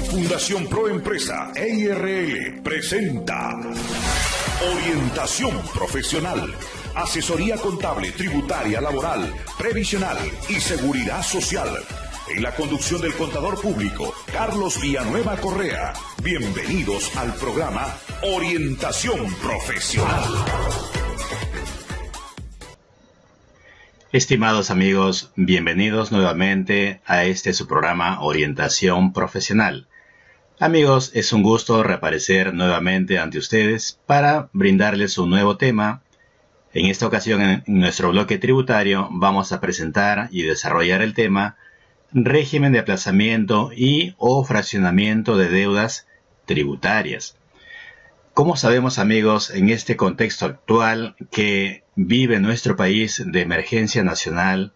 Fundación Proempresa EIRL presenta Orientación Profesional, asesoría contable, tributaria, laboral, previsional y seguridad social. En la conducción del contador público, Carlos Villanueva Correa. Bienvenidos al programa Orientación Profesional. Estimados amigos, bienvenidos nuevamente a su programa Orientación Profesional. Amigos, es un gusto reaparecer nuevamente ante ustedes para brindarles un nuevo tema. En esta ocasión, en nuestro bloque tributario, vamos a presentar y desarrollar el tema régimen de aplazamiento y o fraccionamiento de deudas tributarias. Como sabemos, amigos, en este contexto actual que vive nuestro país de emergencia nacional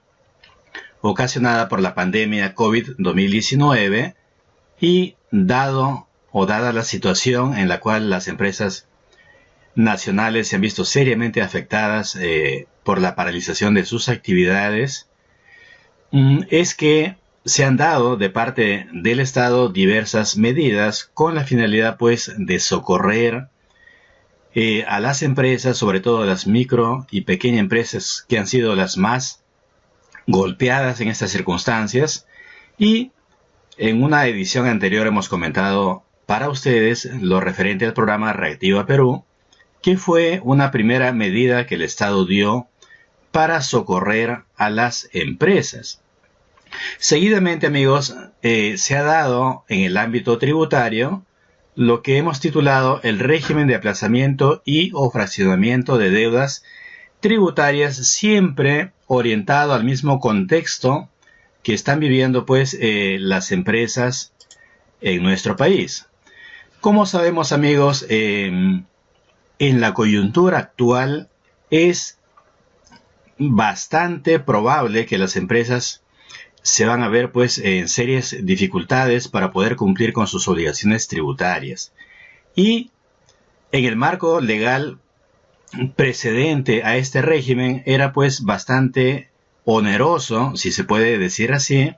ocasionada por la pandemia COVID-2019 y dada la situación en la cual las empresas nacionales se han visto seriamente afectadas por la paralización de sus actividades, es que se han dado de parte del Estado diversas medidas con la finalidad pues de socorrer a las empresas, sobre todo las micro y pequeñas empresas que han sido las más golpeadas en estas circunstancias. Y en una edición anterior hemos comentado para ustedes lo referente al programa Reactiva Perú, que fue una primera medida que el Estado dio para socorrer a las empresas. Seguidamente, amigos, se ha dado en el ámbito tributario lo que hemos titulado el régimen de aplazamiento y o fraccionamiento de deudas tributarias, siempre orientado al mismo contexto que están viviendo pues las empresas en nuestro país. Como sabemos, amigos, en la coyuntura actual es bastante probable que las empresas se van a ver pues en serias dificultades para poder cumplir con sus obligaciones tributarias. Y en el marco legal precedente a este régimen era pues bastante oneroso, si se puede decir así,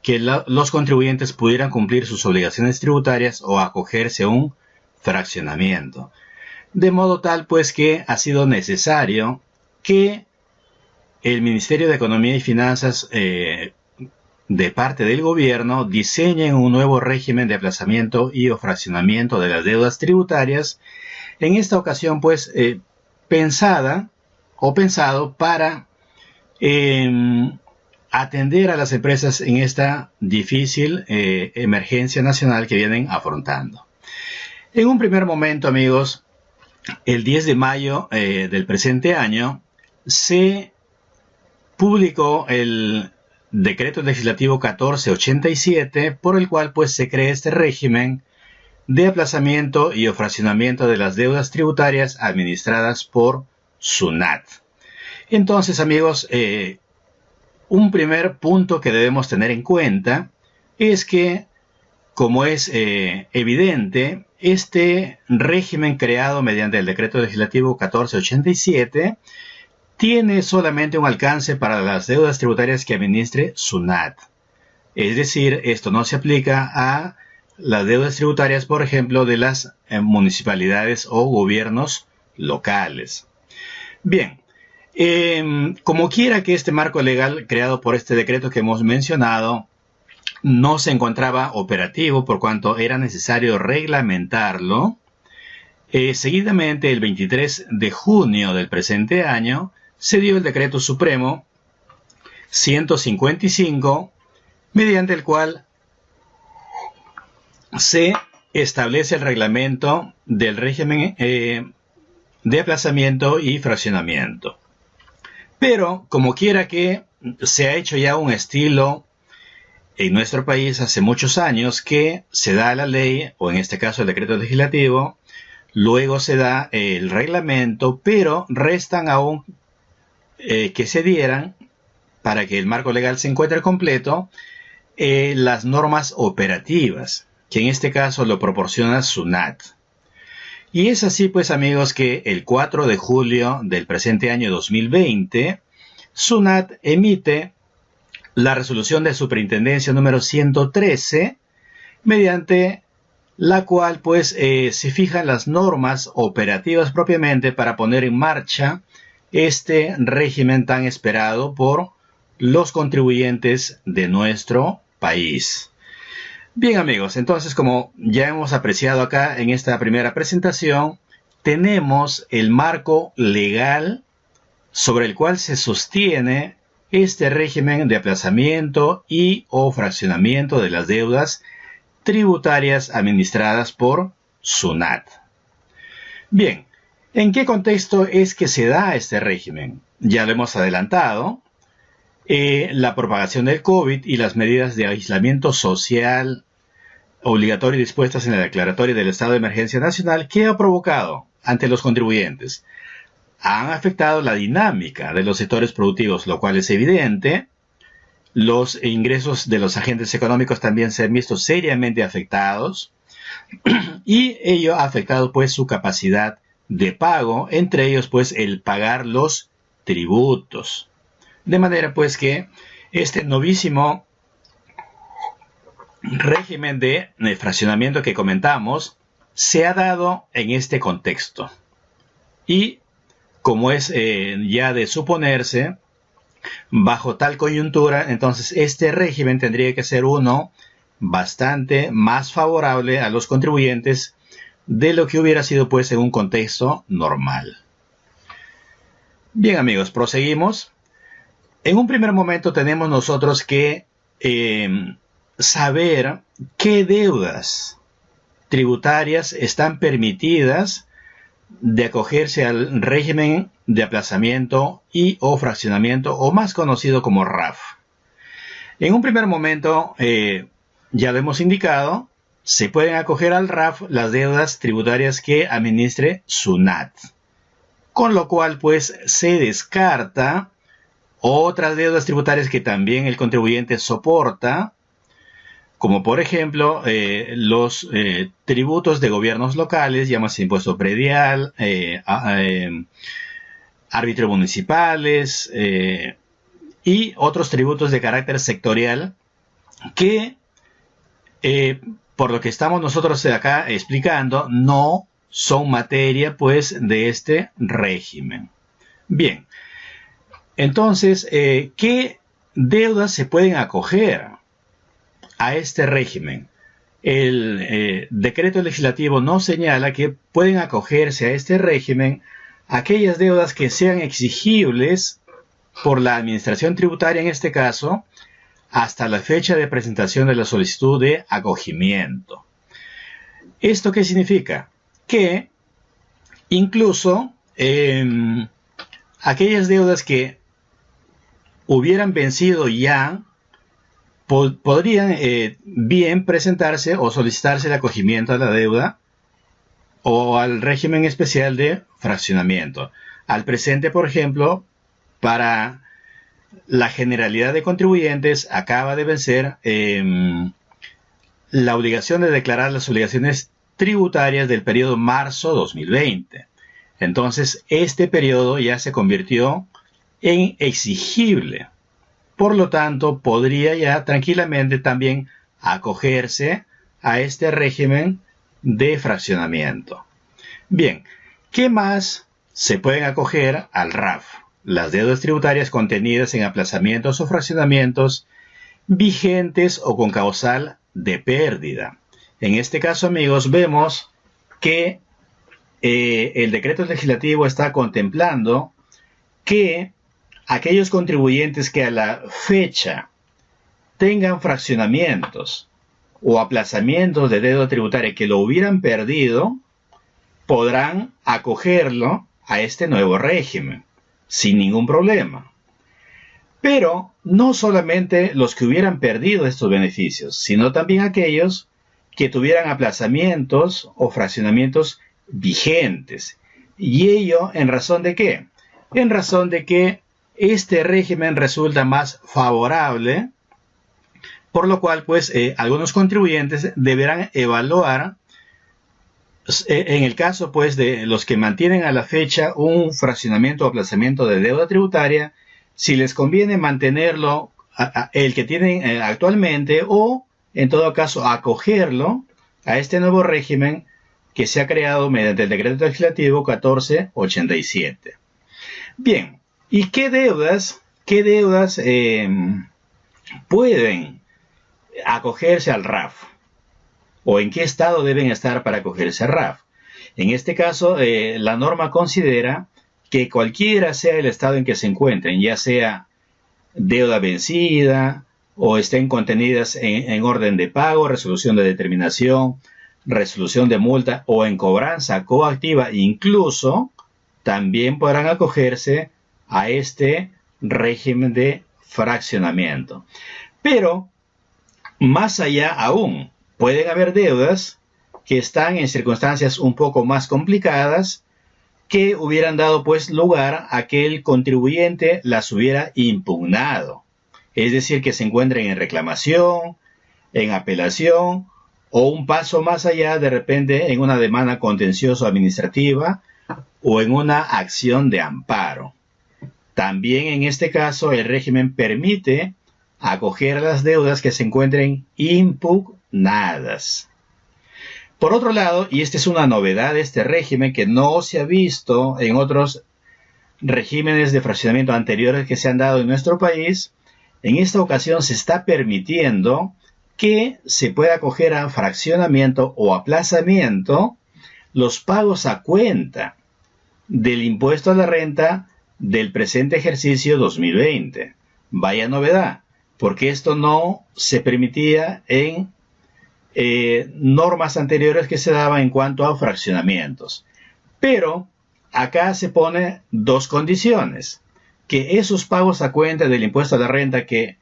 que los contribuyentes pudieran cumplir sus obligaciones tributarias o acogerse a un fraccionamiento. De modo tal pues que ha sido necesario que el Ministerio de Economía y Finanzas de parte del gobierno diseñen un nuevo régimen de aplazamiento y o fraccionamiento de las deudas tributarias, en esta ocasión pues pensado para atender a las empresas en esta difícil emergencia nacional que vienen afrontando. En un primer momento, amigos, el 10 de mayo del presente año se publicó el Decreto Legislativo 1487, por el cual pues se crea este régimen de aplazamiento y o fraccionamiento de las deudas tributarias administradas por SUNAT. Entonces, amigos, un primer punto que debemos tener en cuenta es que, como es evidente, este régimen creado mediante el Decreto Legislativo 1487 tiene solamente un alcance para las deudas tributarias que administre SUNAT. Es decir, esto no se aplica a las deudas tributarias, por ejemplo, de las municipalidades o gobiernos locales. Bien, como quiera que este marco legal creado por este decreto que hemos mencionado no se encontraba operativo por cuanto era necesario reglamentarlo, seguidamente el 23 de junio del presente año se dio el Decreto Supremo 155, mediante el cual se establece el reglamento del régimen de aplazamiento y fraccionamiento. Pero, como quiera que se ha hecho ya un estilo en nuestro país hace muchos años que se da la ley, o en este caso el decreto legislativo, luego se da el reglamento, pero restan aún que se dieran, para que el marco legal se encuentre completo, las normas operativas, que en este caso lo proporciona SUNAT. Y es así pues, amigos, que el 4 de julio del presente año 2020, SUNAT emite la resolución de superintendencia número 113, mediante la cual pues se fijan las normas operativas propiamente para poner en marcha este régimen tan esperado por los contribuyentes de nuestro país. Bien amigos, entonces como ya hemos apreciado acá en esta primera presentación, tenemos el marco legal sobre el cual se sostiene este régimen de aplazamiento y o fraccionamiento de las deudas tributarias administradas por SUNAT. Bien, ¿en qué contexto es que se da este régimen? Ya lo hemos adelantado. La propagación del COVID y las medidas de aislamiento social obligatorio dispuestas en la declaratoria del estado de emergencia nacional, ¿qué ha provocado ante los contribuyentes? Han afectado la dinámica de los sectores productivos, lo cual es evidente. Los ingresos de los agentes económicos también se han visto seriamente afectados y ello ha afectado pues su capacidad de pago, entre ellos pues el pagar los tributos. De manera pues que este novísimo régimen de fraccionamiento que comentamos se ha dado en este contexto. Y como es ya de suponerse, bajo tal coyuntura, entonces este régimen tendría que ser uno bastante más favorable a los contribuyentes de lo que hubiera sido pues en un contexto normal. Bien amigos, proseguimos. En un primer momento tenemos nosotros que saber qué deudas tributarias están permitidas de acogerse al régimen de aplazamiento y o fraccionamiento, o más conocido como RAF. En un primer momento, ya lo hemos indicado, se pueden acoger al RAF las deudas tributarias que administre SUNAT, con lo cual pues se descarta otras deudas tributarias que también el contribuyente soporta, como por ejemplo los tributos de gobiernos llámese impuesto predial, árbitros municipales y otros tributos de carácter sectorial que, por lo que estamos nosotros acá explicando, no son materia pues de este régimen. Bien, entonces, ¿qué deudas se pueden acoger a este régimen? El decreto legislativo nos señala que pueden acogerse a este régimen aquellas deudas que sean exigibles por la administración tributaria, en este caso, hasta la fecha de presentación de la solicitud de acogimiento. ¿Esto qué significa? Que incluso aquellas deudas que hubieran vencido ya podrían bien presentarse o solicitarse el acogimiento a la deuda o al régimen especial de fraccionamiento. Al presente, por ejemplo, para la generalidad de contribuyentes acaba de vencer la obligación de declarar las obligaciones tributarias del periodo marzo 2020. Entonces, este periodo ya se convirtió en exigible. Por lo tanto, podría ya tranquilamente también acogerse a este régimen de fraccionamiento. Bien, ¿qué más se pueden acoger al RAF? Las deudas tributarias contenidas en aplazamientos o fraccionamientos vigentes o con causal de pérdida. En este caso, amigos, vemos que el decreto legislativo está contemplando que aquellos contribuyentes que a la fecha tengan fraccionamientos o aplazamientos de deuda tributaria que lo hubieran perdido, podrán acogerlo a este nuevo régimen sin ningún problema. Pero no solamente los que hubieran perdido estos beneficios, sino también aquellos que tuvieran aplazamientos o fraccionamientos vigentes. ¿Y ello en razón de qué? En razón de que este régimen resulta más favorable, por lo cual pues algunos contribuyentes deberán evaluar, en el caso pues de los que mantienen a la fecha un fraccionamiento o aplazamiento de deuda tributaria, si les conviene mantenerlo el que tienen actualmente, o en todo caso, acogerlo a este nuevo régimen que se ha creado mediante el decreto legislativo 1487. Bien, ¿y qué deudas pueden acogerse al RAF? ¿O en qué estado deben estar para acogerse al RAF? En este caso, la norma considera que cualquiera sea el estado en que se encuentren, ya sea deuda vencida o estén contenidas en orden de pago, resolución de determinación, resolución de multa o en cobranza coactiva, incluso también podrán acogerse a este régimen de fraccionamiento. Pero, más allá aún, pueden haber deudas que están en circunstancias un poco más complicadas que hubieran dado pues lugar a que el contribuyente las hubiera impugnado. Es decir, que se encuentren en reclamación, en apelación o un paso más allá, de repente en una demanda contencioso administrativa o en una acción de amparo. También en este caso el régimen permite acoger las deudas que se encuentren impugnadas. Por otro lado, y esta es una novedad de este régimen que no se ha visto en otros regímenes de fraccionamiento anteriores que se han dado en nuestro país, en esta ocasión se está permitiendo que se pueda acoger a fraccionamiento o aplazamiento los pagos a cuenta del impuesto a la renta del presente ejercicio 2020. Vaya novedad, porque esto no se permitía en normas anteriores que se daban en cuanto a fraccionamientos. Pero acá se pone dos condiciones: que esos pagos a cuenta del impuesto a la renta que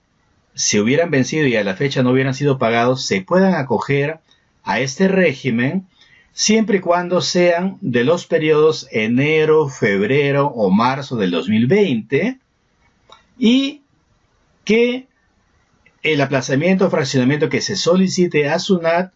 se hubieran vencido y a la fecha no hubieran sido pagados se puedan acoger a este régimen siempre y cuando sean de los periodos enero, febrero o marzo del 2020 y que el aplazamiento o fraccionamiento que se solicite a SUNAT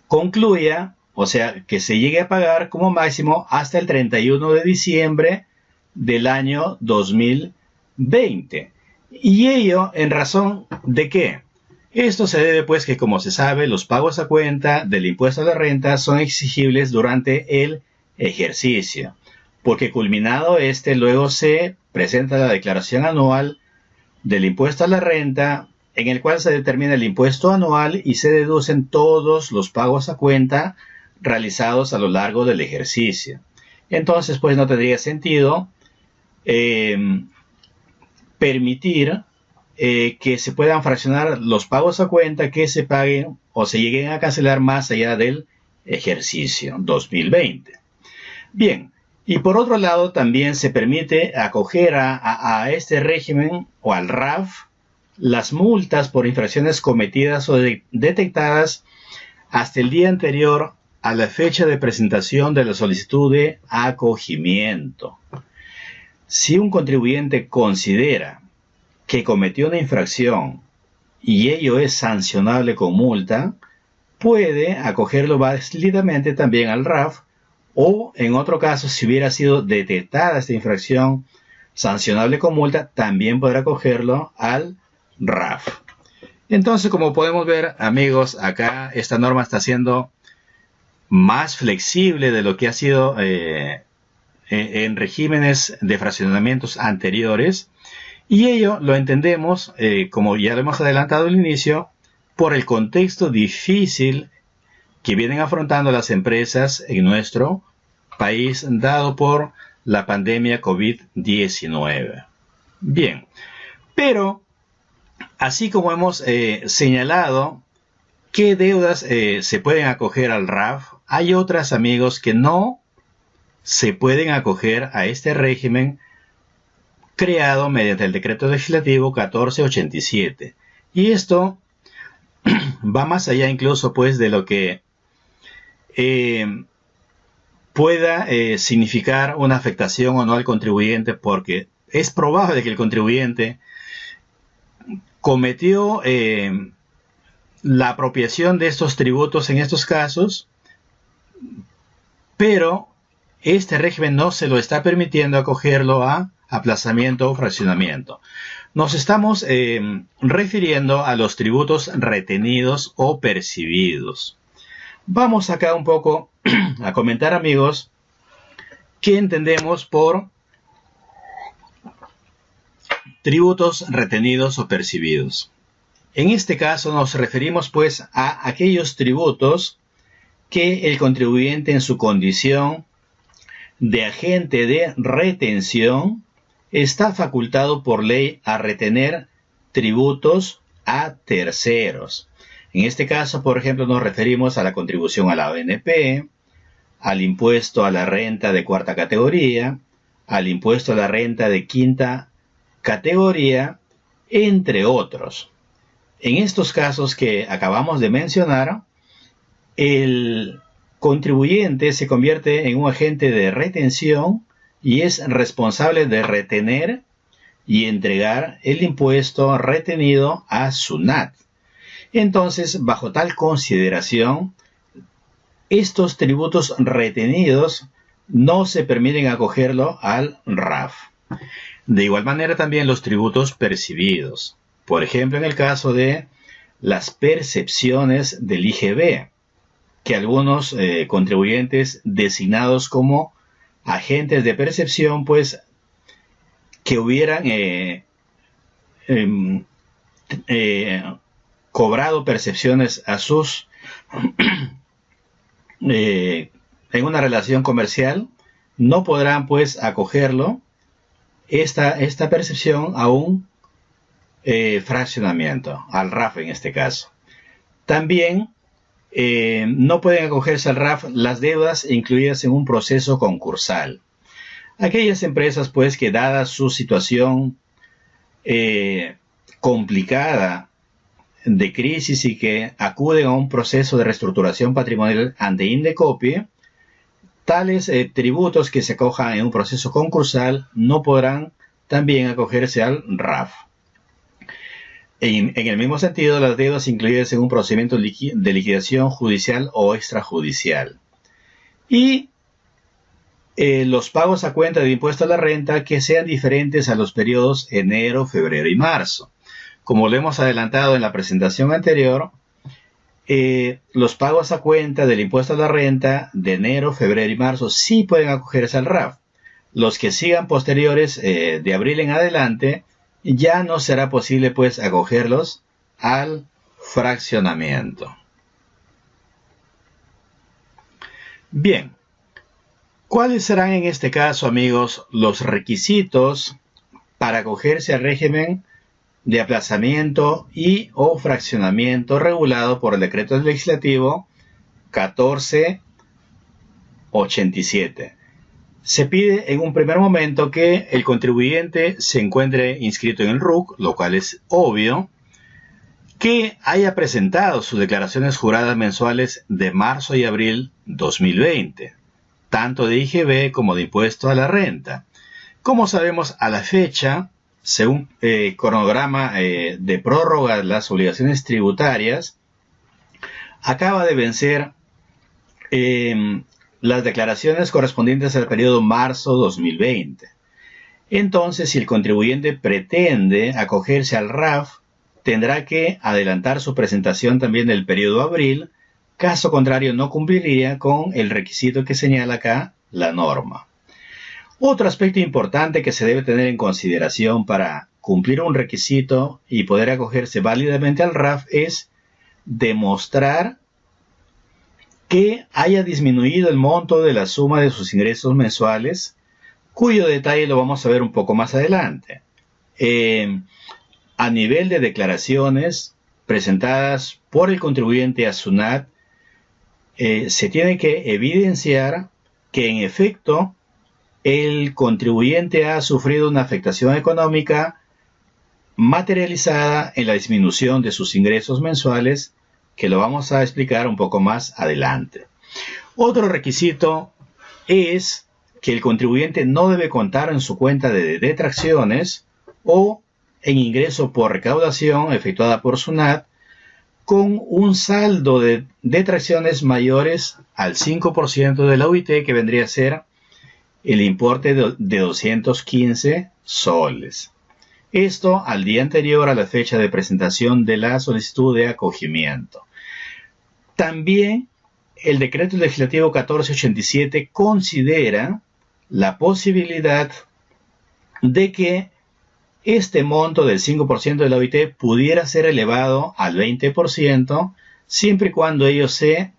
concluya, o sea, que se llegue a pagar como máximo hasta el 31 de diciembre del año 2020. ¿Y ello en razón de qué? Esto se debe pues que, como se sabe, los pagos a cuenta del impuesto a la renta son exigibles durante el ejercicio, porque culminado este luego se presenta la declaración anual del impuesto a la renta, en el cual se determina el impuesto anual y se deducen todos los pagos a cuenta realizados a lo largo del ejercicio. Entonces, pues no tendría sentido permitir que se puedan fraccionar los pagos a cuenta que se paguen o se lleguen a cancelar más allá del ejercicio 2020. Bien, y por otro lado también se permite acoger a este régimen o al RAF las multas por infracciones cometidas o detectadas hasta el día anterior a la fecha de presentación de la solicitud de acogimiento. Si un contribuyente considera que cometió una infracción y ello es sancionable con multa, puede acogerlo válidamente también al RAF, o en otro caso, si hubiera sido detectada esta infracción sancionable con multa, también podrá acogerlo al RAF. Entonces, como podemos ver, amigos, acá esta norma está siendo más flexible de lo que ha sido en regímenes de fraccionamientos anteriores, y ello lo entendemos, como ya lo hemos adelantado al inicio, por el contexto difícil que vienen afrontando las empresas en nuestro país, dado por la pandemia COVID-19. Bien, pero así como hemos señalado qué deudas se pueden acoger al RAF, hay otras, amigos, que no se pueden acoger a este régimen creado mediante el decreto legislativo 1487. Y esto va más allá incluso pues de lo que pueda significar una afectación o no al contribuyente, porque es probable que el contribuyente cometió la apropiación de estos tributos en estos casos, pero este régimen no se lo está permitiendo acogerlo a aplazamiento o fraccionamiento. Nos estamos refiriendo a los tributos retenidos o percibidos. Vamos acá un poco a comentar, amigos, qué entendemos por tributos retenidos o percibidos. En este caso nos referimos pues a aquellos tributos que el contribuyente en su condición de agente de retención está facultado por ley a retener tributos a terceros. En este caso, por ejemplo, nos referimos a la contribución a la ONP, al impuesto a la renta de cuarta categoría, al impuesto a la renta de quinta categoría, entre otros. En estos casos que acabamos de mencionar, el contribuyente se convierte en un agente de retención y es responsable de retener y entregar el impuesto retenido a SUNAT. Entonces, bajo tal consideración, estos tributos retenidos no se permiten acogerlo al RAF. De igual manera también los tributos percibidos. Por ejemplo, en el caso de las percepciones del IGB, que algunos contribuyentes designados como agentes de percepción, pues, que hubieran cobrado percepciones a sus en una relación comercial, no podrán pues acogerlo esta percepción a un fraccionamiento, al RAF en este caso. También no pueden acogerse al RAF las deudas incluidas en un proceso concursal. Aquellas empresas pues que dada su situación complicada de crisis y que acuden a un proceso de reestructuración patrimonial ante Indecopi, tales tributos que se acojan en un proceso concursal no podrán también acogerse al RAF. En el mismo sentido, las deudas incluidas en un procedimiento de liquidación judicial o extrajudicial. Y los pagos a cuenta de impuesto a la renta que sean diferentes a los periodos enero, febrero y marzo. Como lo hemos adelantado en la presentación anterior, los pagos a cuenta del impuesto a la renta de enero, febrero y marzo sí pueden acogerse al RAF. Los que sigan posteriores de abril en adelante ya no será posible pues acogerlos al fraccionamiento. Bien, ¿cuáles serán en este caso, amigos, los requisitos para acogerse al régimen de aplazamiento y o fraccionamiento regulado por el decreto legislativo 1487? Se pide en un primer momento que el contribuyente se encuentre inscrito en el RUC, lo cual es obvio, que haya presentado sus declaraciones juradas mensuales de marzo y abril 2020, tanto de IGB como de impuesto a la renta. Como sabemos, a la fecha, según cronograma de prórroga de las obligaciones tributarias, acaba de vencer las declaraciones correspondientes al periodo marzo 2020. Entonces, si el contribuyente pretende acogerse al RAF, tendrá que adelantar su presentación también del periodo abril, caso contrario no cumpliría con el requisito que señala acá la norma. Otro aspecto importante que se debe tener en consideración para cumplir un requisito y poder acogerse válidamente al RAF es demostrar que haya disminuido el monto de la suma de sus ingresos mensuales, cuyo detalle lo vamos a ver un poco más adelante. A nivel de declaraciones presentadas por el contribuyente a SUNAT, se tiene que evidenciar que en efecto el contribuyente ha sufrido una afectación económica materializada en la disminución de sus ingresos mensuales, que lo vamos a explicar un poco más adelante. Otro requisito es que el contribuyente no debe contar en su cuenta de detracciones o en ingreso por recaudación efectuada por SUNAT con un saldo de detracciones mayores al 5% de la UIT, que vendría a ser el importe de 215 soles. Esto al día anterior a la fecha de presentación de la solicitud de acogimiento. También el decreto legislativo 1487 considera la posibilidad de que este monto del 5% de la OIT pudiera ser elevado al 20%, siempre y cuando ello se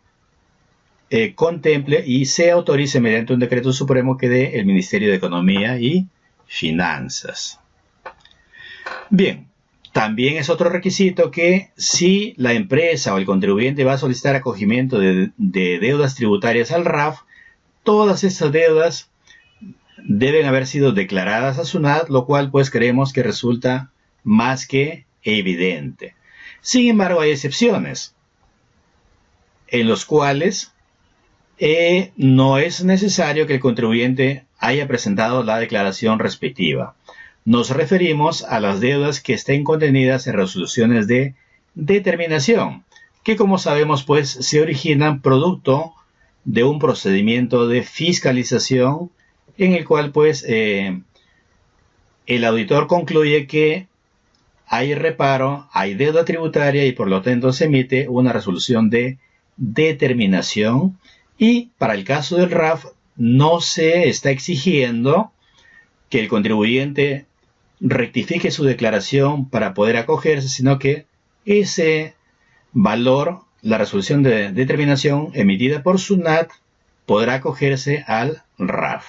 contemple y se autorice mediante un decreto supremo que dé el Ministerio de Economía y Finanzas. Bien, también es otro requisito que si la empresa o el contribuyente va a solicitar acogimiento de deudas tributarias al RAF, todas estas deudas deben haber sido declaradas a SUNAT, lo cual pues creemos que resulta más que evidente. Sin embargo, hay excepciones en los cuales no es necesario que el contribuyente haya presentado la declaración respectiva. Nos referimos a las deudas que estén contenidas en resoluciones de determinación, que como sabemos pues se originan producto de un procedimiento de fiscalización en el cual pues el auditor concluye que hay reparo, hay deuda tributaria y por lo tanto se emite una resolución de determinación, y para el caso del RAF no se está exigiendo que el contribuyente rectifique su declaración para poder acogerse, sino que ese valor, la resolución de determinación emitida por SUNAT, podrá acogerse al RAF.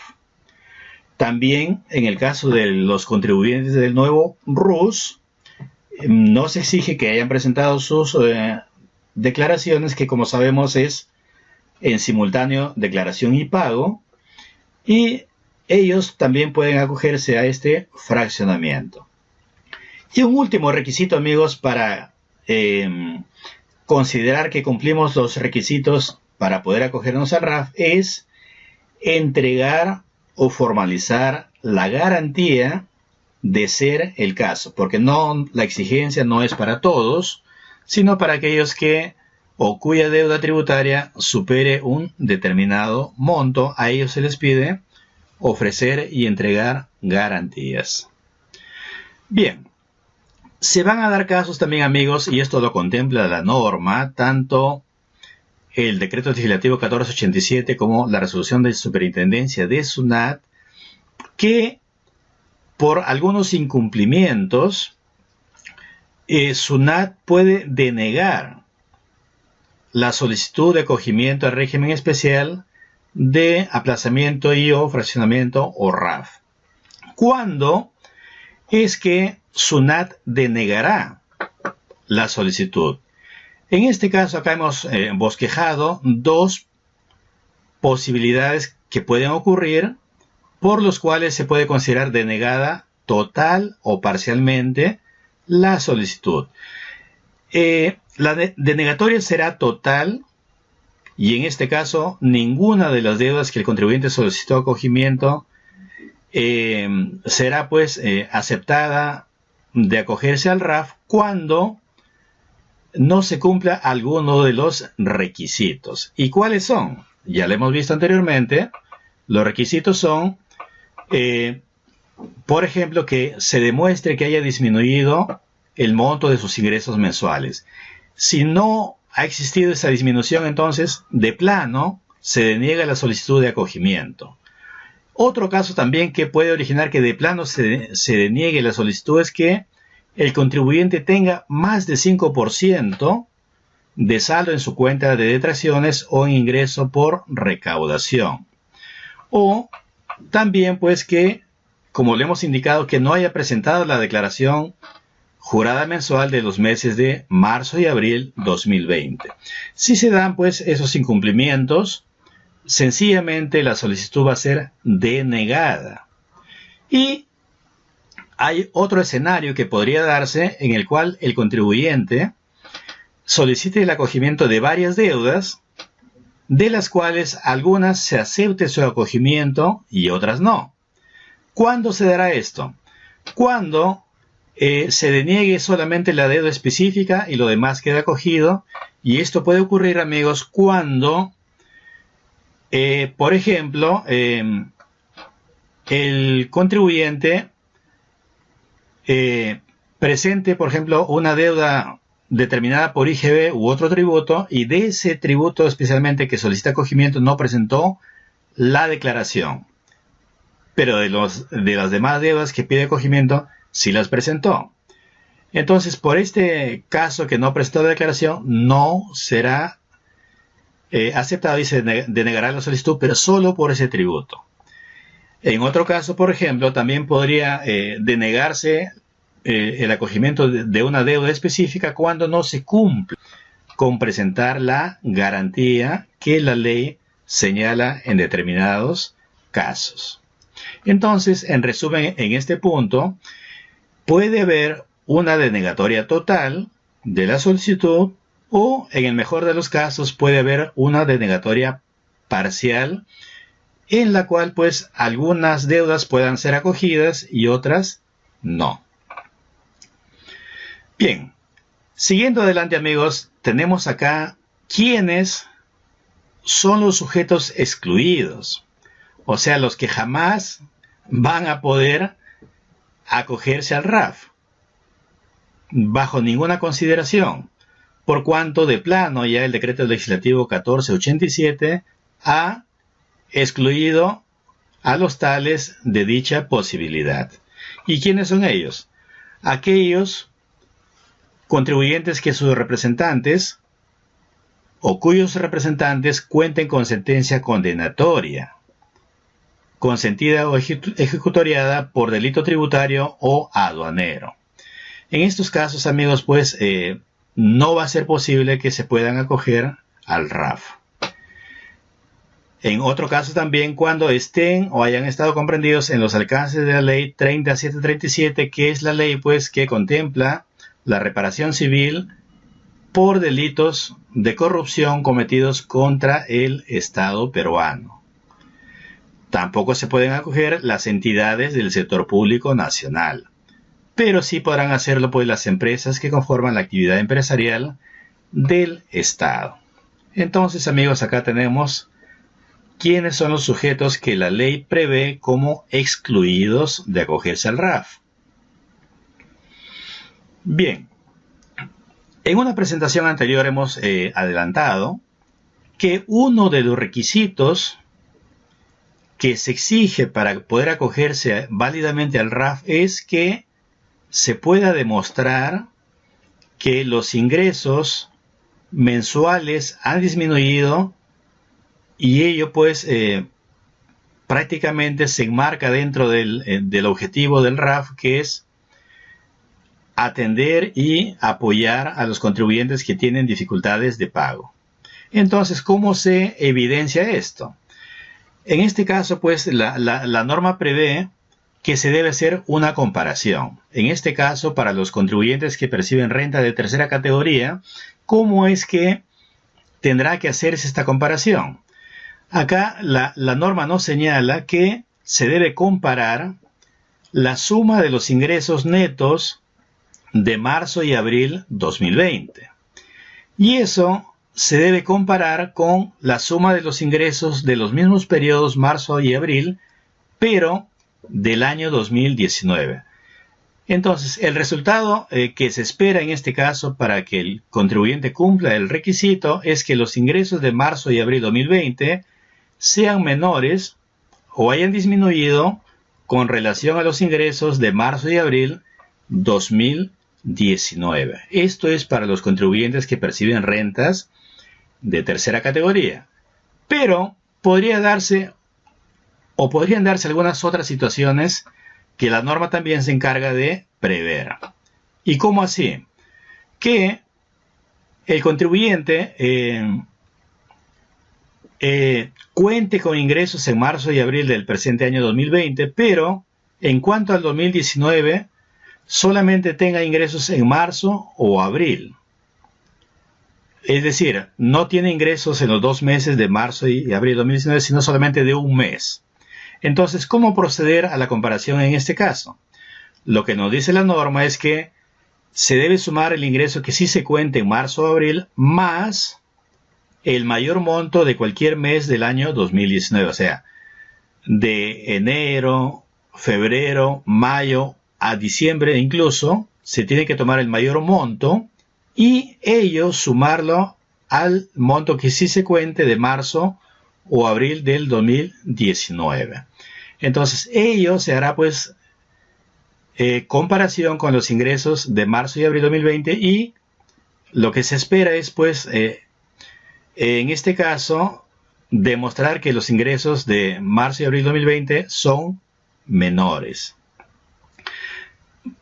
También en el caso de los contribuyentes del nuevo RUS, no se exige que hayan presentado sus declaraciones, que como sabemos es en simultáneo declaración y pago, y ellos también pueden acogerse a este fraccionamiento. Y un último requisito, amigos, para considerar que cumplimos los requisitos para poder acogernos al RAF es entregar o formalizar la garantía de ser el caso, porque la exigencia no es para todos, sino para aquellos que o cuya deuda tributaria supere un determinado monto. A ellos se les pide ofrecer y entregar garantías. Bien, se van a dar casos también, amigos, y esto lo contempla la norma, tanto el decreto legislativo 1487 como la resolución de superintendencia de SUNAT, que por algunos incumplimientos SUNAT puede denegar la solicitud de acogimiento al régimen especial de aplazamiento y o fraccionamiento o RAF. ¿Cuándo es que SUNAT denegará la solicitud? En este caso acá hemos bosquejado dos posibilidades que pueden ocurrir, por los cuales se puede considerar denegada total o parcialmente la solicitud. La denegatoria será total, y en este caso ninguna de las deudas que el contribuyente solicitó acogimiento será pues aceptada de acogerse al RAF cuando no se cumpla alguno de los requisitos. ¿Y cuáles son? Ya lo hemos visto anteriormente. Los requisitos son, por ejemplo, que se demuestre que haya disminuido el monto de sus ingresos mensuales. Si no ha existido esa disminución, entonces de plano se deniega la solicitud de acogimiento. Otro caso también que puede originar que de plano se deniegue la solicitud es que el contribuyente tenga más de 5% de saldo en su cuenta de detracciones o en ingreso por recaudación. O también pues que, como le hemos indicado, que no haya presentado la declaración jurada mensual de los meses de marzo y abril 2020. Si se dan pues esos incumplimientos, sencillamente la solicitud va a ser denegada. Y hay otro escenario que podría darse en el cual el contribuyente solicite el acogimiento de varias deudas, de las cuales algunas se acepte su acogimiento y otras no. ¿Cuándo se dará esto? Cuando se deniegue solamente la deuda específica y lo demás queda acogido, y esto puede ocurrir, amigos, cuando por ejemplo el contribuyente presente, por ejemplo, una deuda determinada por IGB u otro tributo, y de ese tributo especialmente que solicita acogimiento no presentó la declaración, pero de las demás deudas que pide acogimiento sí las presentó. Entonces, por este caso que no presentó la declaración, no será aceptado y se denegará la solicitud, pero solo por ese tributo. En otro caso, por ejemplo, también podría denegarse el acogimiento de una deuda específica cuando no se cumple con presentar la garantía que la ley señala en determinados casos. Entonces, en resumen, en este punto, puede haber una denegatoria total de la solicitud o, en el mejor de los casos, puede haber una denegatoria parcial en la cual, pues, algunas deudas puedan ser acogidas y otras no. Bien, siguiendo adelante, amigos, tenemos acá quiénes son los sujetos excluidos, o sea, los que jamás van a poder acogerse al RAF bajo ninguna consideración, por cuanto de plano ya el decreto legislativo 1487 ha excluido a los tales de dicha posibilidad. ¿Y quiénes son ellos? Aquellos contribuyentes que sus representantes o cuyos representantes cuenten con sentencia condenatoria, consentida o ejecutoriada por delito tributario o aduanero. En estos casos, amigos, pues no va a ser posible que se puedan acoger al RAF. En otro caso también, cuando estén o hayan estado comprendidos en los alcances de la ley 3737, que es la ley pues que contempla la reparación civil por delitos de corrupción cometidos contra el Estado peruano. Tampoco se pueden acoger las entidades del sector público nacional, pero sí podrán hacerlo pues las empresas que conforman la actividad empresarial del Estado. Entonces, amigos, acá tenemos quiénes son los sujetos que la ley prevé como excluidos de acogerse al RAF. Bien, en una presentación anterior hemos adelantado que uno de los requisitos que se exige para poder acogerse válidamente al RAF es que se pueda demostrar que los ingresos mensuales han disminuido, y ello pues prácticamente se enmarca dentro del objetivo del RAF, que es atender y apoyar a los contribuyentes que tienen dificultades de pago. Entonces, ¿cómo se evidencia esto? En este caso, pues, la norma prevé que se debe hacer una comparación. En este caso, para los contribuyentes que perciben renta de tercera categoría, ¿cómo es que tendrá que hacerse esta comparación? Acá la norma nos señala que se debe comparar la suma de los ingresos netos de marzo y abril 2020. Y eso se debe comparar con la suma de los ingresos de los mismos periodos marzo y abril, pero del año 2019. Entonces, el resultado que se espera en este caso para que el contribuyente cumpla el requisito es que los ingresos de marzo y abril 2020 sean menores o hayan disminuido con relación a los ingresos de marzo y abril 2019. Esto es para los contribuyentes que perciben rentas de tercera categoría. Pero podrían darse algunas otras situaciones que la norma también se encarga de prever. ¿Y cómo así? Que el contribuyente cuente con ingresos en marzo y abril del presente año 2020, pero en cuanto al 2019, solamente tenga ingresos en marzo o abril. Es decir, no tiene ingresos en los 2 meses de marzo y abril de 2019, sino solamente de un mes. Entonces, ¿cómo proceder a la comparación en este caso? Lo que nos dice la norma es que se debe sumar el ingreso que sí se cuente en marzo o abril más el mayor monto de cualquier mes del año 2019. O sea, de enero, febrero, mayo a diciembre incluso, se tiene que tomar el mayor monto y ello sumarlo al monto que sí se cuente de marzo o abril del 2019. Entonces, ello se hará pues comparación con los ingresos de marzo y abril 2020 y lo que se espera es pues en este caso demostrar que los ingresos de marzo y abril 2020 son menores.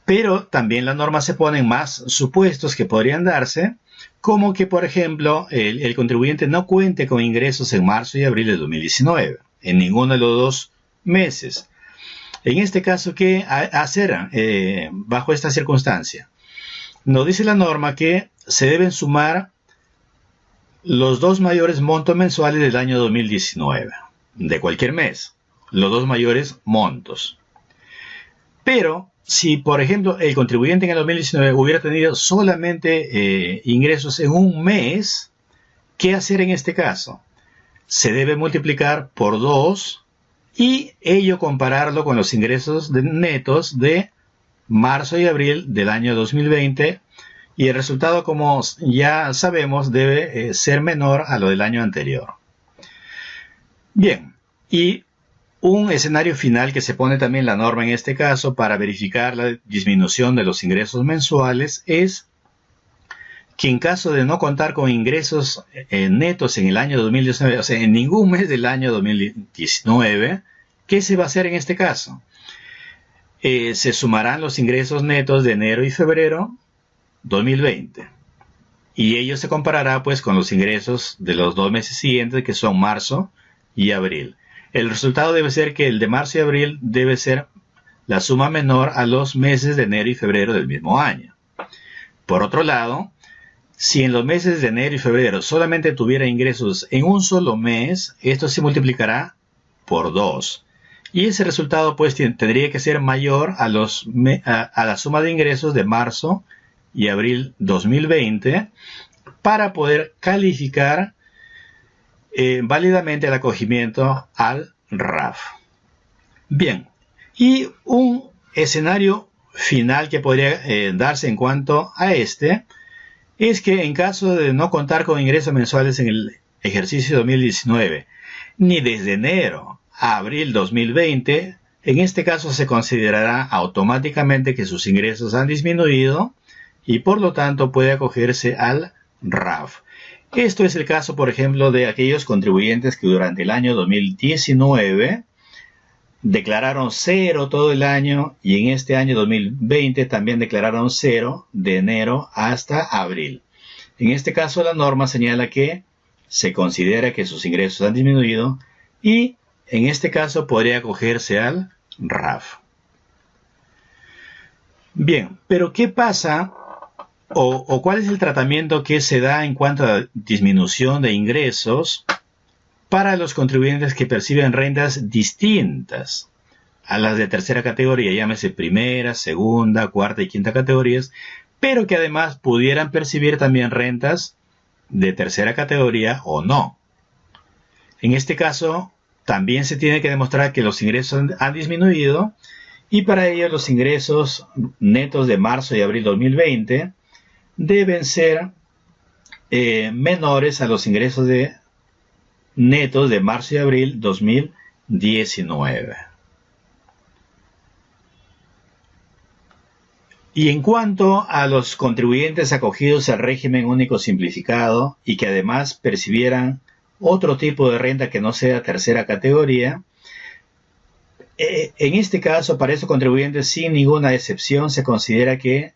Pero también la norma se ponen más supuestos que podrían darse, como que, por ejemplo, el contribuyente no cuente con ingresos en marzo y abril de 2019, en ninguno de los 2 meses. En este caso, ¿qué hacer bajo esta circunstancia? Nos dice la norma que se deben sumar los 2 mayores montos mensuales del año 2019, de cualquier mes, los 2 mayores montos. Pero, si por ejemplo el contribuyente en el 2019 hubiera tenido solamente ingresos en un mes, ¿qué hacer en este caso? Se debe multiplicar por 2 y ello compararlo con los ingresos netos de marzo y abril del año 2020 y el resultado, como ya sabemos, debe ser menor a lo del año anterior. Bien, y un escenario final que se pone también la norma en este caso para verificar la disminución de los ingresos mensuales es que en caso de no contar con ingresos netos en el año 2019, o sea, en ningún mes del año 2019, ¿qué se va a hacer en este caso? Se sumarán los ingresos netos de enero y febrero 2020 y ello se comparará pues con los ingresos de los 2 meses siguientes, que son marzo y abril. El resultado debe ser que el de marzo y abril debe ser la suma menor a los meses de enero y febrero del mismo año. Por otro lado, si en los meses de enero y febrero solamente tuviera ingresos en un solo mes, esto se multiplicará por 2. Y ese resultado pues tendría que ser mayor a la suma de ingresos de marzo y abril 2020 para poder calificar válidamente el acogimiento al RAF. Bien, y un escenario final que podría darse en cuanto a este es que en caso de no contar con ingresos mensuales en el ejercicio 2019, ni desde enero a abril 2020, en este caso se considerará automáticamente que sus ingresos han disminuido y por lo tanto puede acogerse al RAF. Esto es el caso, por ejemplo, de aquellos contribuyentes que durante el año 2019 declararon 0 todo el año y en este año 2020 también declararon 0 de enero hasta abril. En este caso la norma señala que se considera que sus ingresos han disminuido y en este caso podría acogerse al RAF. Bien, pero ¿qué pasa o cuál es el tratamiento que se da en cuanto a disminución de ingresos para los contribuyentes que perciben rentas distintas a las de tercera categoría, llámese primera, segunda, cuarta y quinta categorías, pero que además pudieran percibir también rentas de tercera categoría o no? En este caso, también se tiene que demostrar que los ingresos han disminuido y para ello los ingresos netos de marzo y abril 2020 deben ser menores a los ingresos netos de marzo y abril 2019. Y en cuanto a los contribuyentes acogidos al régimen único simplificado y que además percibieran otro tipo de renta que no sea tercera categoría, en este caso, para esos contribuyentes, sin ninguna excepción, se considera que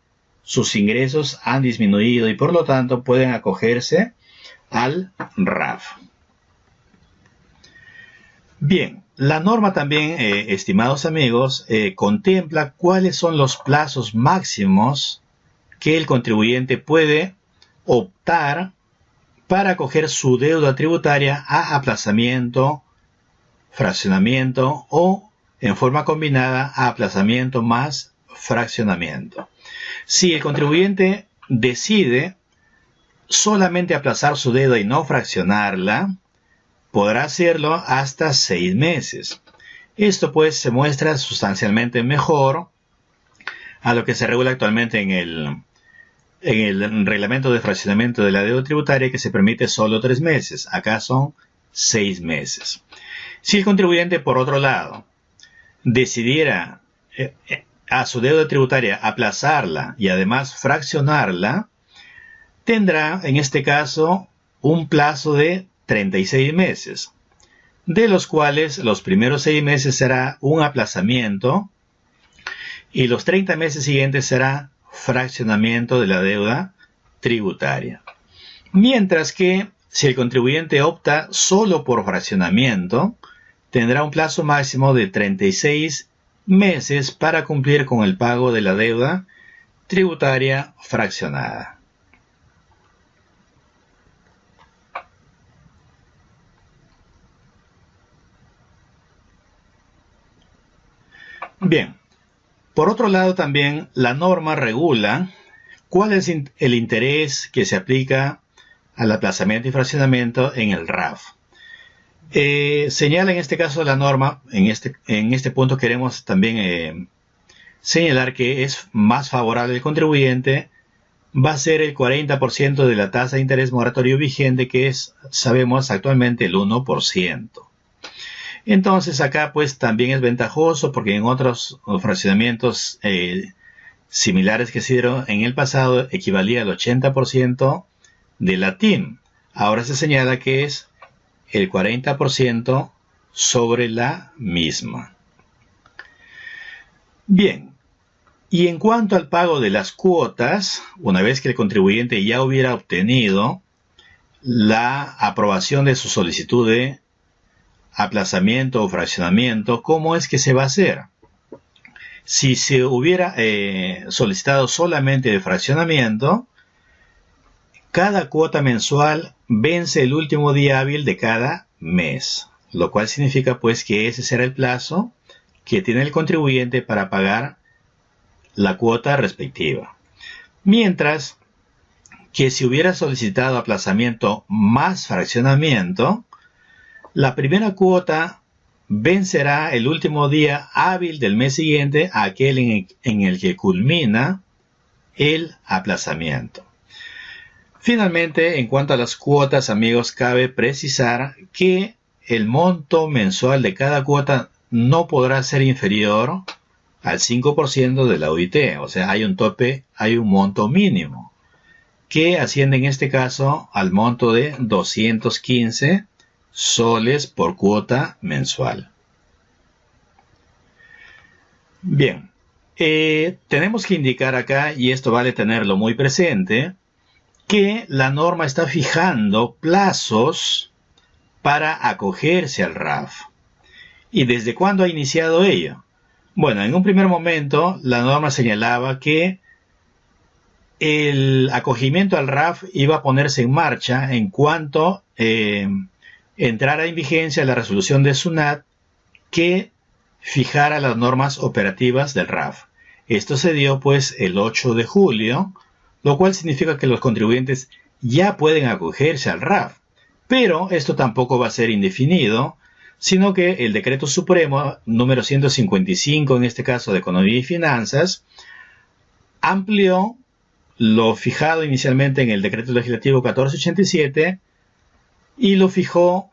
sus ingresos han disminuido y por lo tanto pueden acogerse al RAF. Bien, la norma también, estimados amigos, contempla cuáles son los plazos máximos que el contribuyente puede optar para acoger su deuda tributaria a aplazamiento, fraccionamiento o en forma combinada a aplazamiento más fraccionamiento. Si el contribuyente decide solamente aplazar su deuda y no fraccionarla, podrá hacerlo hasta 6 meses. Esto pues se muestra sustancialmente mejor a lo que se regula actualmente en el reglamento de fraccionamiento de la deuda tributaria, que se permite solo 3 meses. Acá son 6 meses. Si el contribuyente, por otro lado, decidiera a su deuda tributaria aplazarla y además fraccionarla, tendrá en este caso un plazo de 36 meses, de los cuales los primeros 6 meses será un aplazamiento y los 30 meses siguientes será fraccionamiento de la deuda tributaria. Mientras que si el contribuyente opta solo por fraccionamiento, tendrá un plazo máximo de 36 meses para cumplir con el pago de la deuda tributaria fraccionada. Bien, por otro lado también la norma regula cuál es el interés que se aplica al aplazamiento y fraccionamiento en el RAF. Señala en este caso la norma, en este punto queremos también señalar que es más favorable al contribuyente, va a ser el 40% de la tasa de interés moratorio vigente, que es, sabemos, actualmente el 1%. Entonces acá pues también es ventajoso porque en otros fraccionamientos similares que se dieron en el pasado equivalía al 80% de la TIM. Ahora se señala que es el 40% sobre la misma. Bien, y en cuanto al pago de las cuotas, una vez que el contribuyente ya hubiera obtenido la aprobación de su solicitud de aplazamiento o fraccionamiento, ¿cómo es que se va a hacer? Si se hubiera solicitado solamente de fraccionamiento, cada cuota mensual vence el último día hábil de cada mes, lo cual significa pues que ese será el plazo que tiene el contribuyente para pagar la cuota respectiva. Mientras que si hubiera solicitado aplazamiento más fraccionamiento, la primera cuota vencerá el último día hábil del mes siguiente a aquel en el que culmina el aplazamiento. Finalmente, en cuanto a las cuotas, amigos, cabe precisar que el monto mensual de cada cuota no podrá ser inferior al 5% de la UIT. O sea, hay un tope, hay un monto mínimo, que asciende en este caso al monto de 215 soles por cuota mensual. Bien, tenemos que indicar acá, y esto vale tenerlo muy presente, que la norma está fijando plazos para acogerse al RAF. ¿Y desde cuándo ha iniciado ello? Bueno, en un primer momento la norma señalaba que el acogimiento al RAF iba a ponerse en marcha en cuanto entrara en vigencia la resolución de SUNAT que fijara las normas operativas del RAF. Esto se dio pues el 8 de julio, lo cual significa que los contribuyentes ya pueden acogerse al RAF. Pero esto tampoco va a ser indefinido, sino que el Decreto Supremo número 155, en este caso de Economía y Finanzas, amplió lo fijado inicialmente en el Decreto Legislativo 1487 y lo fijó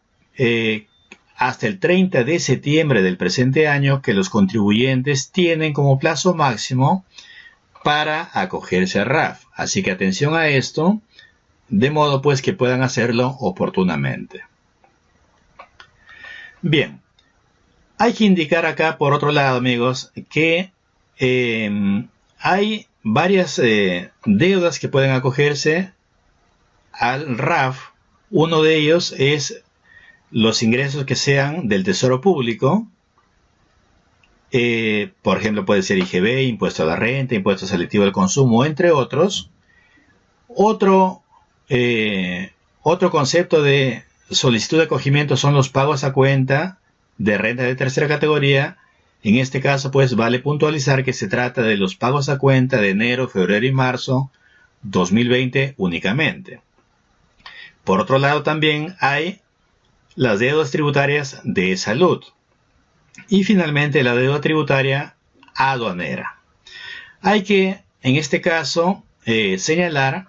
hasta el 30 de septiembre del presente año, que los contribuyentes tienen como plazo máximo para acogerse al RAF. Así que atención a esto, de modo pues que puedan hacerlo oportunamente. Bien, hay que indicar acá por otro lado, amigos, que hay varias deudas que pueden acogerse al RAF. Uno de ellos es los ingresos que sean del Tesoro Público. Por ejemplo, puede ser IGB, impuesto a la renta, impuesto selectivo al consumo, entre otros. Otro concepto de solicitud de acogimiento son los pagos a cuenta de renta de tercera categoría. En este caso, pues vale puntualizar que se trata de los pagos a cuenta de enero, febrero y marzo 2020 únicamente. Por otro lado, también hay las deudas tributarias de salud. Y finalmente, la deuda tributaria aduanera. Hay que, en este caso, señalar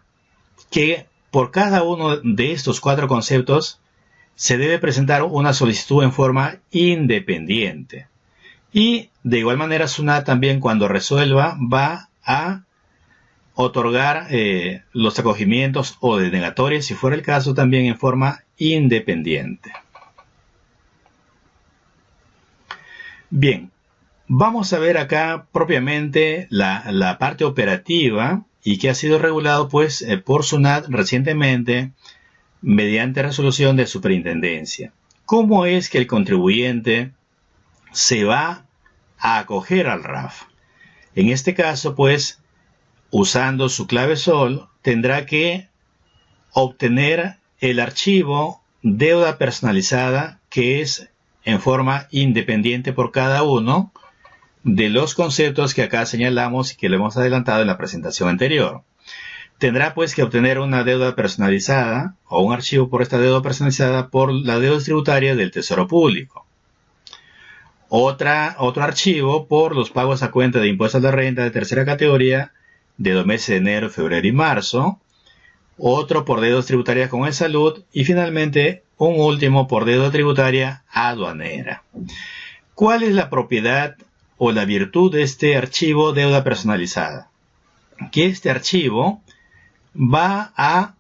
que por cada uno de estos 4 conceptos se debe presentar una solicitud en forma independiente. Y de igual manera, SUNAT también, cuando resuelva, va a otorgar los acogimientos o denegatorias, si fuera el caso, también en forma independiente. Bien, vamos a ver acá propiamente la parte operativa y que ha sido regulado pues por SUNAT recientemente mediante resolución de superintendencia. ¿Cómo es que el contribuyente se va a acoger al RAF? En este caso, pues, usando su clave SOL, tendrá que obtener el archivo deuda personalizada, que es en forma independiente por cada uno de los conceptos que acá señalamos y que lo hemos adelantado en la presentación anterior. Tendrá pues que obtener una deuda personalizada o un archivo por esta deuda personalizada por la deuda tributaria del Tesoro Público. Otro archivo por los pagos a cuenta de impuestos a la renta de tercera categoría de los meses de enero, febrero y marzo. Otro por deudas tributarias con el salud. Y finalmente un último por deuda tributaria aduanera. ¿Cuál es la propiedad o la virtud de este archivo deuda personalizada? Que este archivo va a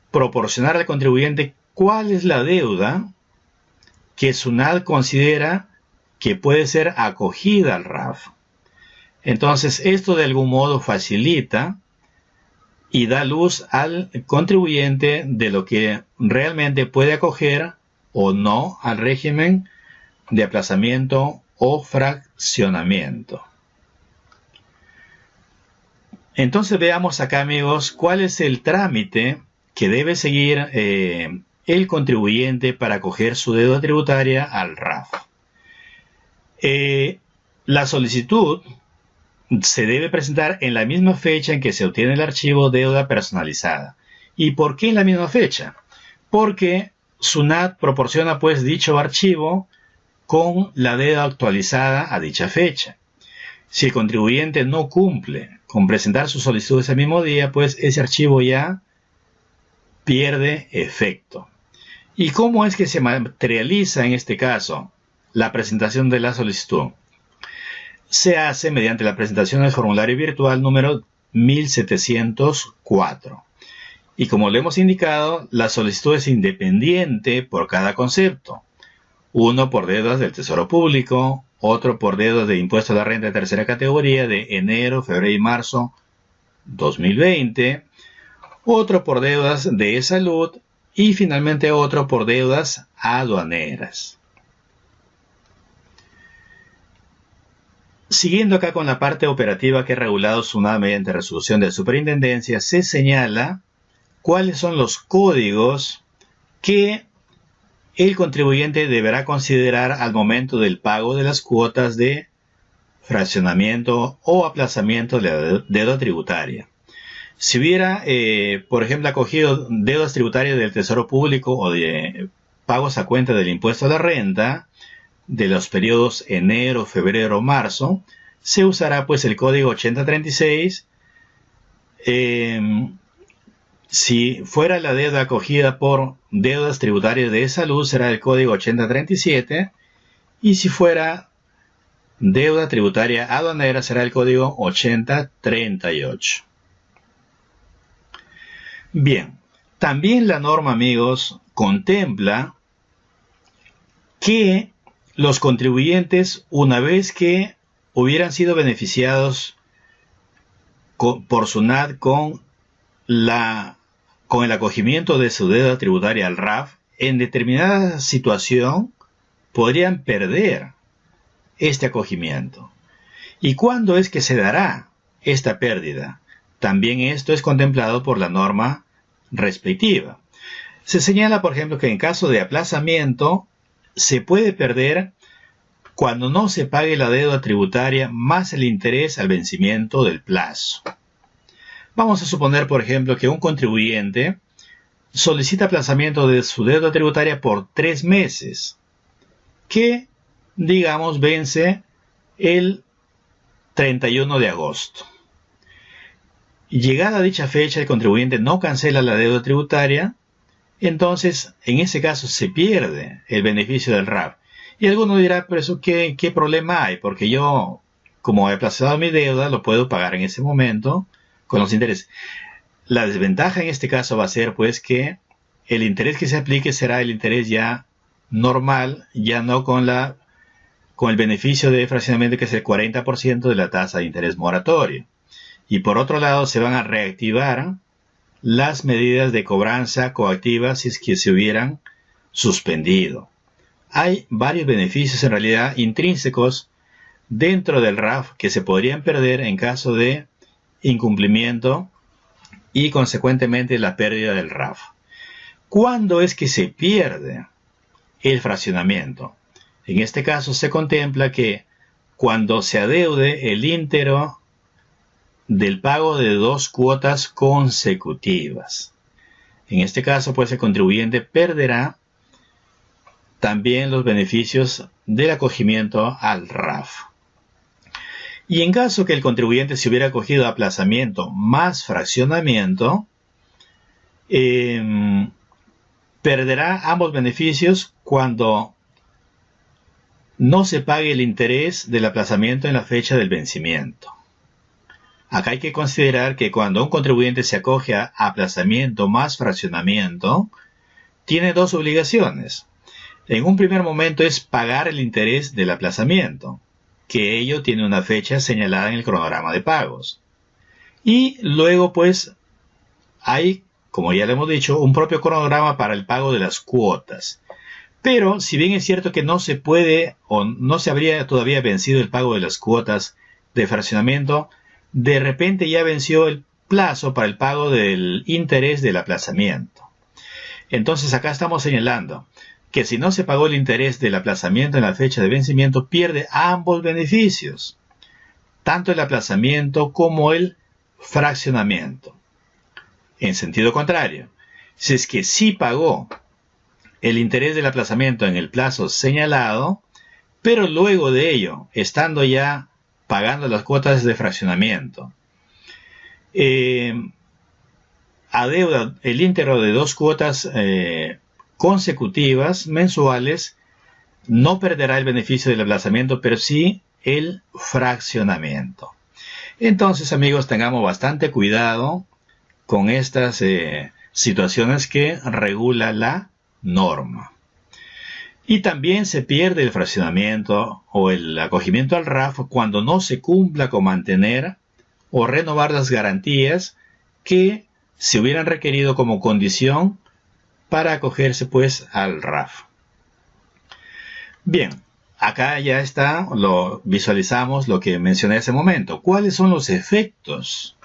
proporcionar al contribuyente cuál es la deuda que SUNAT considera que puede ser acogida al RAF. Entonces, esto de algún modo facilita y da luz al contribuyente de lo que realmente puede acoger o no al régimen de aplazamiento o fraccionamiento. Entonces veamos acá, amigos, cuál es el trámite que debe seguir el contribuyente para acoger su deuda tributaria al RAF. La solicitud se debe presentar en la misma fecha en que se obtiene el archivo deuda personalizada. ¿Y por qué en la misma fecha? Porque SUNAT proporciona pues dicho archivo con la deuda actualizada a dicha fecha. Si el contribuyente no cumple con presentar su solicitud ese mismo día, pues ese archivo ya pierde efecto. ¿Y cómo es que se materializa en este caso la presentación de la solicitud? Se hace mediante la presentación del formulario virtual número 1704. Y como le hemos indicado, la solicitud es independiente por cada concepto. Uno por deudas del Tesoro Público, otro por deudas de impuesto a la renta de tercera categoría de enero, febrero y marzo 2020, otro por deudas de salud y finalmente otro por deudas aduaneras. Siguiendo acá con la parte operativa que ha regulado SUNAT mediante resolución de superintendencia, se señala cuáles son los códigos que el contribuyente deberá considerar al momento del pago de las cuotas de fraccionamiento o aplazamiento de la deuda tributaria. Si hubiera, por ejemplo, acogido deudas tributarias del Tesoro Público o de pagos a cuenta del impuesto a la renta de los periodos enero, febrero, marzo, se usará pues el código 8036. Si fuera la deuda acogida por deudas tributarias de salud, será el código 8037. Y si fuera deuda tributaria aduanera, será el código 8038. Bien, también la norma, amigos, contempla que los contribuyentes, una vez que hubieran sido beneficiados por SUNAT con el acogimiento de su deuda tributaria al RAF, en determinada situación podrían perder este acogimiento. ¿Y cuándo es que se dará esta pérdida? También esto es contemplado por la norma respectiva. Se señala, por ejemplo, que en caso de aplazamiento se puede perder cuando no se pague la deuda tributaria más el interés al vencimiento del plazo. Vamos a suponer, por ejemplo, que un contribuyente solicita aplazamiento de su deuda tributaria por 3 meses, que, digamos, vence el 31 de agosto. Llegada dicha fecha, el contribuyente no cancela la deuda tributaria, entonces en ese caso se pierde el beneficio del RAF. Y alguno dirá, pero eso ¿qué problema hay? Porque yo, como he aplazado mi deuda, lo puedo pagar en ese momento con los intereses. La desventaja en este caso va a ser pues que el interés que se aplique será el interés ya normal, ya no con el beneficio de fraccionamiento, que es el 40% de la tasa de interés moratorio. Y por otro lado se van a reactivar las medidas de cobranza coactiva si es que se hubieran suspendido. Hay varios beneficios en realidad intrínsecos dentro del RAF que se podrían perder en caso de incumplimiento y consecuentemente la pérdida del RAF. ¿Cuándo es que se pierde el fraccionamiento? En este caso se contempla que cuando se adeude el íntegro del pago de 2 cuotas consecutivas. En este caso, pues el contribuyente perderá también los beneficios del acogimiento al RAF. Y en caso que el contribuyente se hubiera acogido a aplazamiento más fraccionamiento, perderá ambos beneficios cuando no se pague el interés del aplazamiento en la fecha del vencimiento. Acá hay que considerar que cuando un contribuyente se acoge a aplazamiento más fraccionamiento, tiene dos obligaciones. En un primer momento es pagar el interés del aplazamiento, que ello tiene una fecha señalada en el cronograma de pagos. Y luego pues hay, como ya le hemos dicho, un propio cronograma para el pago de las cuotas. Pero si bien es cierto que no se puede o no se habría todavía vencido el pago de las cuotas de fraccionamiento, de repente ya venció el plazo para el pago del interés del aplazamiento. Entonces acá estamos señalando que si no se pagó el interés del aplazamiento en la fecha de vencimiento, pierde ambos beneficios, tanto el aplazamiento como el fraccionamiento. En sentido contrario, si es que sí pagó el interés del aplazamiento en el plazo señalado, pero luego de ello, estando ya pagando las cuotas de fraccionamiento, adeuda el íntegro de 2 cuotas consecutivas mensuales, no perderá el beneficio del aplazamiento, pero sí el fraccionamiento. Entonces, amigos, tengamos bastante cuidado con estas situaciones que regula la norma. Y también se pierde el fraccionamiento o el acogimiento al RAF cuando no se cumpla con mantener o renovar las garantías que se hubieran requerido como condición para acogerse pues al RAF. Bien, acá ya está, lo visualizamos lo que mencioné hace un momento. ¿Cuáles son los efectos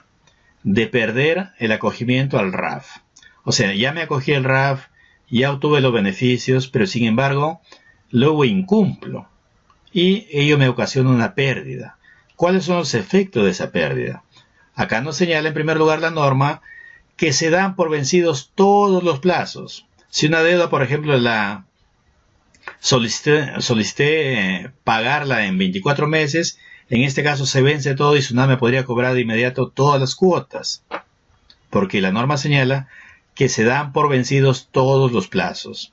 de perder el acogimiento al RAF? O sea, ya me acogí al RAF, ya obtuve los beneficios, pero sin embargo, luego incumplo y ello me ocasiona una pérdida. ¿Cuáles son los efectos de esa pérdida? Acá nos señala en primer lugar la norma que se dan por vencidos todos los plazos. Si una deuda, por ejemplo, la solicité pagarla en 24 meses, en este caso se vence todo y Suname podría cobrar de inmediato todas las cuotas, porque la norma señala que se dan por vencidos todos los plazos.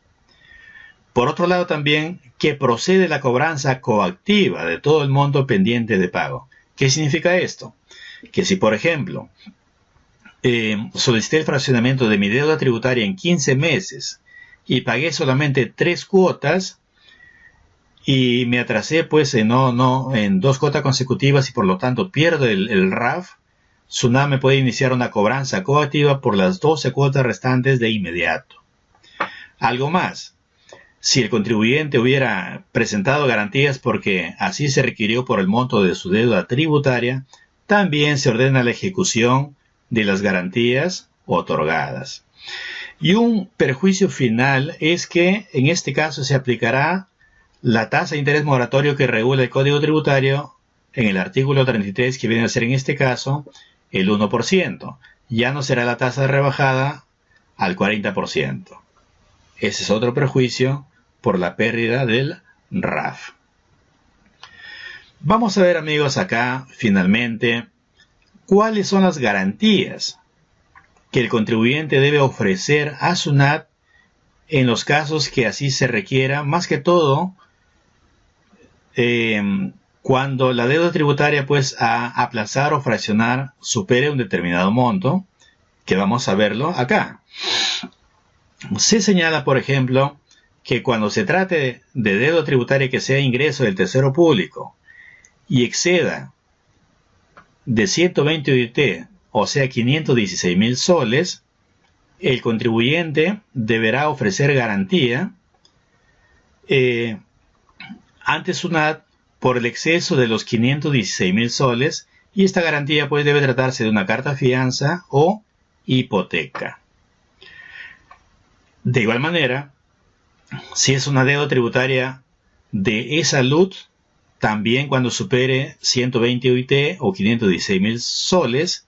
Por otro lado también que procede la cobranza coactiva de todo el monto pendiente de pago. ¿Qué significa esto? Que si, por ejemplo, solicité el fraccionamiento de mi deuda tributaria en 15 meses y pagué solamente 3 cuotas y me atrasé pues en 2 cuotas consecutivas y por lo tanto pierdo el RAF, Suname puede iniciar una cobranza coactiva por las 12 cuotas restantes de inmediato. Algo más, si el contribuyente hubiera presentado garantías porque así se requirió por el monto de su deuda tributaria, también se ordena la ejecución de las garantías otorgadas. Y un perjuicio final es que en este caso se aplicará la tasa de interés moratorio que regula el Código Tributario en el artículo 33, que viene a ser en este caso el 1%. Ya no será la tasa rebajada al 40%. Ese es otro perjuicio por la pérdida del RAF. Vamos a ver, amigos, acá finalmente ¿cuáles son las garantías que el contribuyente debe ofrecer a SUNAT en los casos que así se requiera? Más que todo, cuando la deuda tributaria pues a aplazar o fraccionar supere un determinado monto, que vamos a verlo acá. Se señala, por ejemplo, que cuando se trate de deuda tributaria que sea ingreso del tercero público y exceda de 120 UIT, o sea 516.000 soles, el contribuyente deberá ofrecer garantía ante SUNAT por el exceso de los 516.000 soles, y esta garantía pues debe tratarse de una carta fianza o hipoteca. De igual manera, si es una deuda tributaria de e-salud, también cuando supere 120 UIT o 516.000 soles,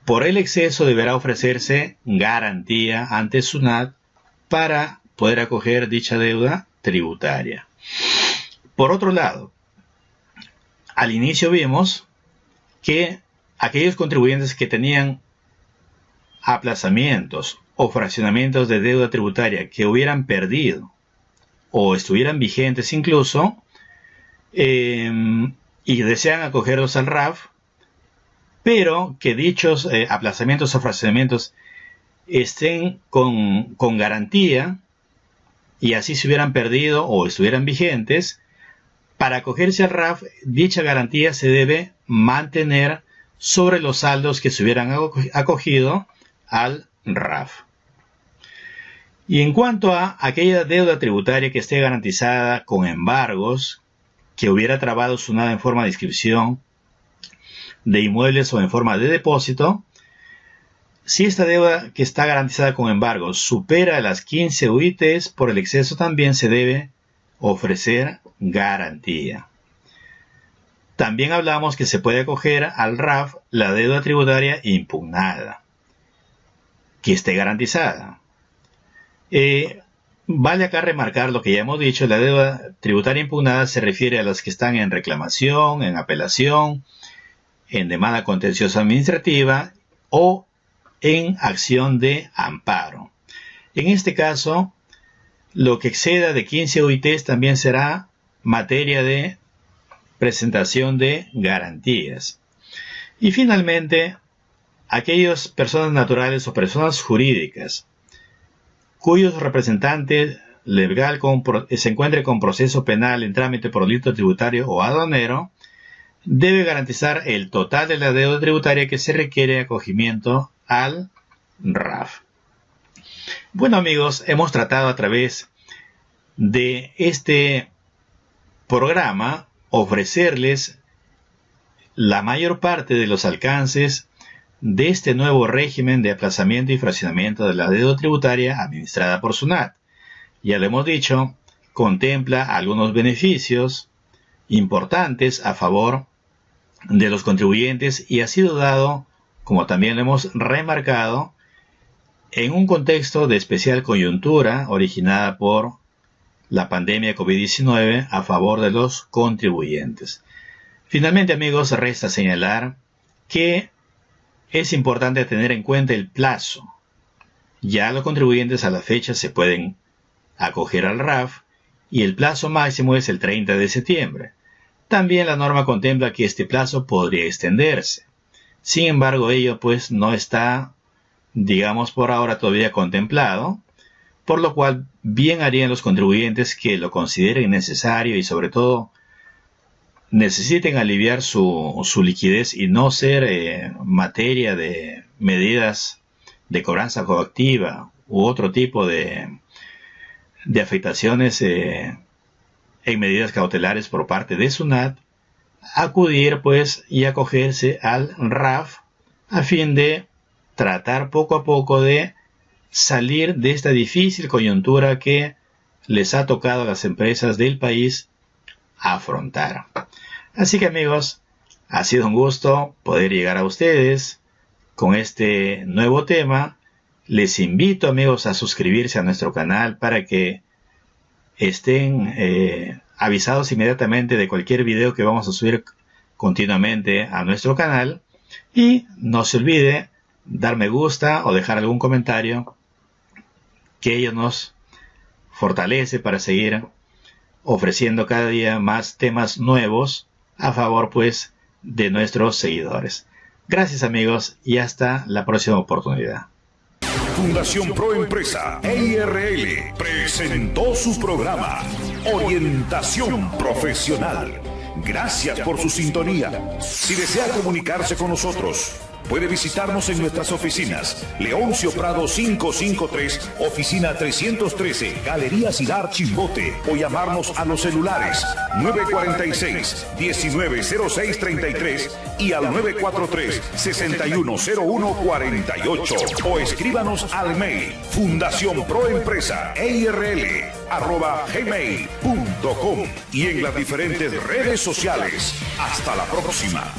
por el exceso deberá ofrecerse garantía ante SUNAT para poder acoger dicha deuda tributaria. Por otro lado, al inicio vimos que aquellos contribuyentes que tenían aplazamientos o fraccionamientos de deuda tributaria que hubieran perdido o estuvieran vigentes incluso, y desean acogerlos al RAF, pero que dichos aplazamientos o fraccionamientos estén con garantía, y así se hubieran perdido o estuvieran vigentes, para acogerse al RAF, dicha garantía se debe mantener sobre los saldos que se hubieran acogido al RAF. Y en cuanto a aquella deuda tributaria que esté garantizada con embargos, que hubiera trabado SUNAT en forma de inscripción de inmuebles o en forma de depósito, si esta deuda que está garantizada con embargos supera las 15 UITs, por el exceso también se debe ofrecer garantía. También hablamos que se puede acoger al RAF la deuda tributaria impugnada, que esté garantizada. Vale acá remarcar lo que ya hemos dicho: la deuda tributaria impugnada se refiere a las que están en reclamación, en apelación, en demanda contenciosa administrativa o en acción de amparo. En este caso, lo que exceda de 15 UITs también será materia de presentación de garantías. Y finalmente, aquellas personas naturales o personas jurídicas cuyos representantes legal se encuentre con proceso penal en trámite por delito tributario o aduanero, debe garantizar el total de la deuda tributaria que se requiere de acogimiento al RAF. Bueno amigos, hemos tratado a través de este programa ofrecerles la mayor parte de los alcances de este nuevo régimen de aplazamiento y fraccionamiento de la deuda tributaria administrada por SUNAT. Ya lo hemos dicho, contempla algunos beneficios importantes a favor de los contribuyentes y ha sido dado, como también lo hemos remarcado, en un contexto de especial coyuntura originada por la pandemia COVID-19 a favor de los contribuyentes. Finalmente amigos, resta señalar que es importante tener en cuenta el plazo. Ya los contribuyentes a la fecha se pueden acoger al RAF y el plazo máximo es el 30 de septiembre. También la norma contempla que este plazo podría extenderse. Sin embargo, ello pues no está, digamos, por ahora todavía contemplado, por lo cual bien harían los contribuyentes que lo consideren necesario y sobre todo necesiten aliviar su liquidez y no ser materia de medidas de cobranza coactiva u otro tipo de afectaciones en medidas cautelares por parte de SUNAT, acudir pues y acogerse al RAF a fin de tratar poco a poco de salir de esta difícil coyuntura que les ha tocado a las empresas del país afrontar. Así que amigos, ha sido un gusto poder llegar a ustedes con este nuevo tema. Les invito amigos a suscribirse a nuestro canal para que estén avisados inmediatamente de cualquier video que vamos a subir continuamente a nuestro canal. Y no se olvide dar me gusta o dejar algún comentario, que ello nos fortalece para seguir ofreciendo cada día más temas nuevos a favor pues de nuestros seguidores. Gracias amigos y hasta la próxima oportunidad. Fundación Proempresa EIRL presentó su programa Orientación Profesional. Gracias por su sintonía. Si desea comunicarse con nosotros, puede visitarnos en nuestras oficinas. Leoncio Prado 553, oficina 313, Galería Sidar Chimbote, o llamarnos a los celulares 946-190633 y al 943-610148, o escríbanos al mail fundacionproempresa@gmail.com y en las diferentes redes sociales. Hasta la próxima.